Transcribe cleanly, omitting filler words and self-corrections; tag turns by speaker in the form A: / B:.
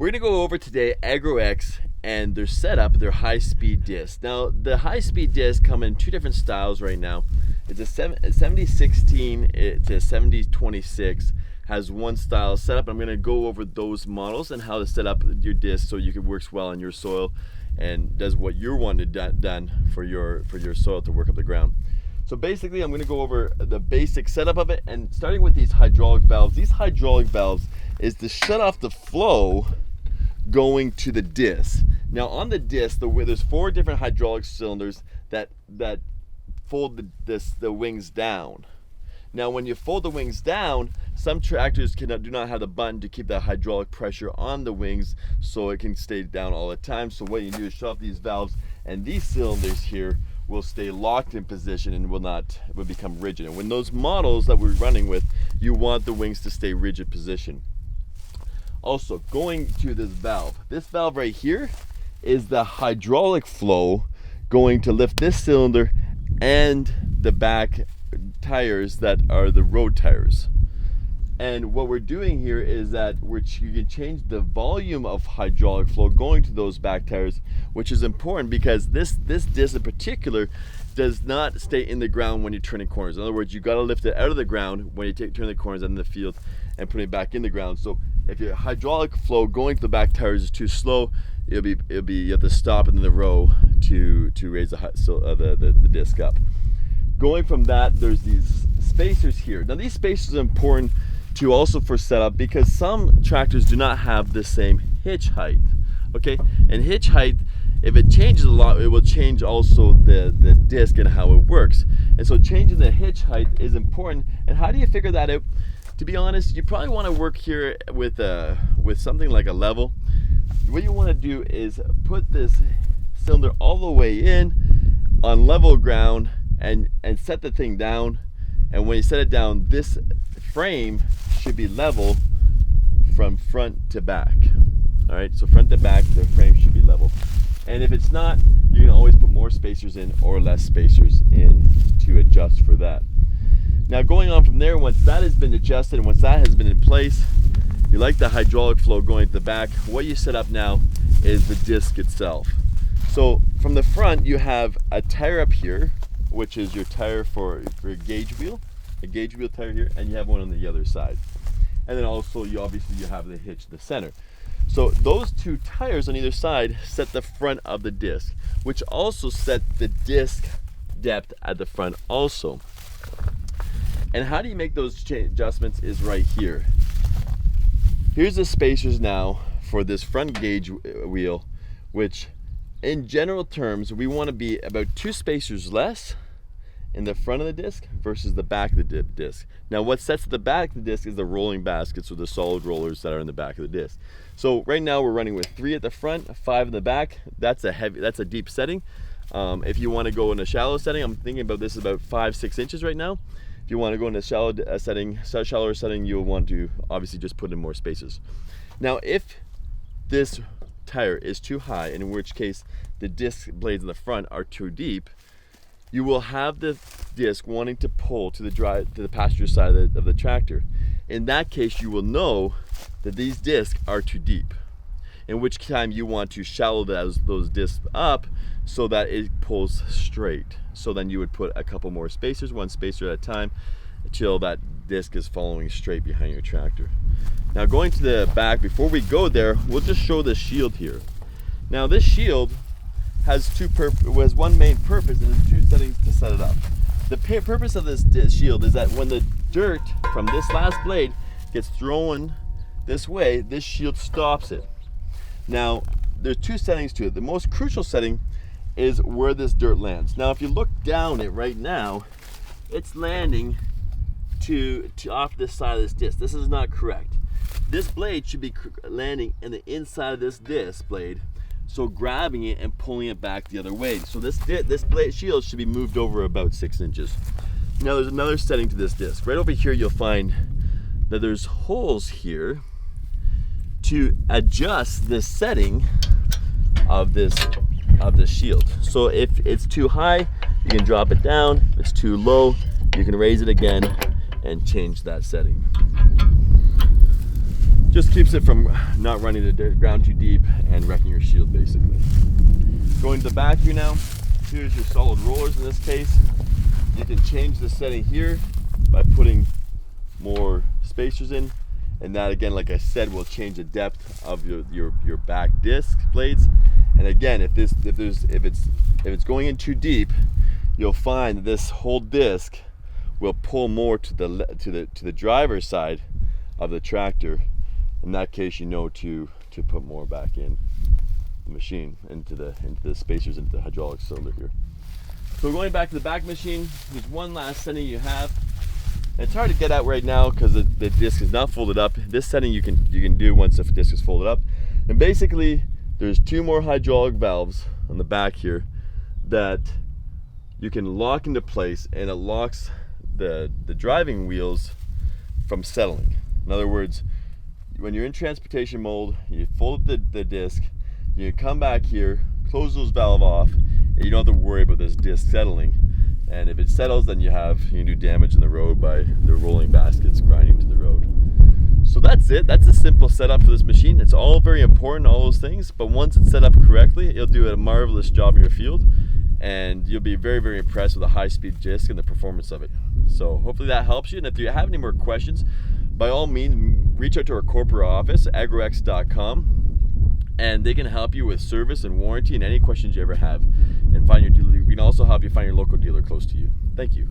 A: We're going to go over today Agro-X and their setup, their high-speed disc. Now, the high-speed disc come in two different styles right now. It's a 7016, it's a 7026, has one style setup. I'm going to go over those models and how to set up your disc so it works well in your soil and does what you're wanting done for your soil to work up the ground. So basically, I'm going to go over the basic setup of it, and starting with these hydraulic valves. These hydraulic valves is to shut off the flow going to the disc. Now on the disc, there's 4 different hydraulic cylinders that fold the wings down. Now when you fold the wings down, some tractors do not have the button to keep that hydraulic pressure on the wings so it can stay down all the time. So what you do is shut off these valves, and these cylinders here will stay locked in position and will become rigid. And when those models that we're running with, you want the wings to stay rigid position. Also, going to this valve right here is the hydraulic flow going to lift this cylinder and the back tires that are the road tires. And what we're doing here is that you can change the volume of hydraulic flow going to those back tires, which is important because this disc in particular does not stay in the ground when you're turning corners. In other words, you got to lift it out of the ground when you turn the corners in the field and put it back in the ground. So if your hydraulic flow going to the back tires is too slow, you have to stop in the row to raise the disc up. Going from that, there's these spacers here. Now these spacers are important to also for setup because some tractors do not have the same hitch height. Okay, and hitch height, if it changes a lot, it will change also the disc and how it works. And so changing the hitch height is important. And how do you figure that out? To be honest, you probably want to work here with something like a level. What you want to do is put this cylinder all the way in on level ground and set the thing down. And when you set it down, this frame should be level from front to back. All right, so front to back, the frame should be level. And if it's not, you can always put more spacers in or less spacers in to adjust for that. Now going on from there, once that has been adjusted and once that has been in place, you like the hydraulic flow going to the back, what you set up now is the disc itself. So from the front, you have a tire up here, which is your tire for a gauge wheel tire here, and you have one on the other side. And then also you have the hitch in the center. So those 2 tires on either side set the front of the disc, which also set the disc depth at the front also. And how do you make those adjustments is right here. Here's the spacers now for this front gauge wheel, which in general terms, we want to be about 2 spacers less in the front of the disc versus the back of the disc. Now what sets the back of the disc is the rolling baskets or the solid rollers that are in the back of the disc. So right now we're running with 3 at the front, 5 in the back. That's a deep setting. If you want to go in a shallow setting, I'm thinking about this about 5-6 inches right now. If you want to go in a shallower setting, you'll want to obviously just put in more spaces. Now if this tire is too high, in which case the disc blades in the front are too deep, you will have the disc wanting to pull to the passenger side of the tractor. In that case, you will know that these discs are too deep, in which time you want to shallow those discs up so that it pulls straight. So then you would put a couple more spacers, 1 spacer at a time, until that disc is following straight behind your tractor. Now going to the back, before we go there, we'll just show the shield here. Now this shield has one main purpose, and there's 2 settings to set it up. The purpose of this shield is that when the dirt from this last blade gets thrown this way, this shield stops it. Now there's 2 settings to it. The most crucial setting is where this dirt lands. Now if you look down it right now, it's landing to off this side of this disc. This is not correct. This blade should be landing in the inside of this disc blade, so grabbing it and pulling it back the other way. So this blade shield should be moved over about 6 inches. Now there's another setting to this disc. Right over here you'll find that there's holes here to adjust the setting of this shield. So if it's too high, you can drop it down. If it's too low, you can raise it again and change that setting. Just keeps it from not running the ground too deep and wrecking your shield basically. Going to the back here now, here's your solid rollers in this case. You can change the setting here by putting more spacers in, and that again, like I said, will change the depth of your back disc blades. And again, if it's going in too deep, you'll find that this whole disc will pull more to the driver's side of the tractor. In that case, you know to put more back in the machine, into the spacers, into the hydraulic cylinder here. So going back to the back machine, there's one last setting you have. And it's hard to get at right now because the disc is not folded up. This setting you can do once the disc is folded up. And basically, there's 2 more hydraulic valves on the back here that you can lock into place, and it locks the driving wheels from settling. In other words, when you're in transportation mode, you fold the disc, you come back here, close those valves off, and you don't have to worry about this disc settling. And if it settles, then you can do damage in the road by the rolling baskets grinding to the road. So that's it. That's a simple setup for this machine. It's all very important, all those things, but once it's set up correctly, it'll do a marvelous job in your field, and you'll be very, very impressed with the high-speed disc and the performance of it. So hopefully that helps you. And if you have any more questions, by all means, reach out to our corporate office, agrox.com, and they can help you with service and warranty and any questions you ever have. And find your dealer. We can also help you find your local dealer close to you. Thank you.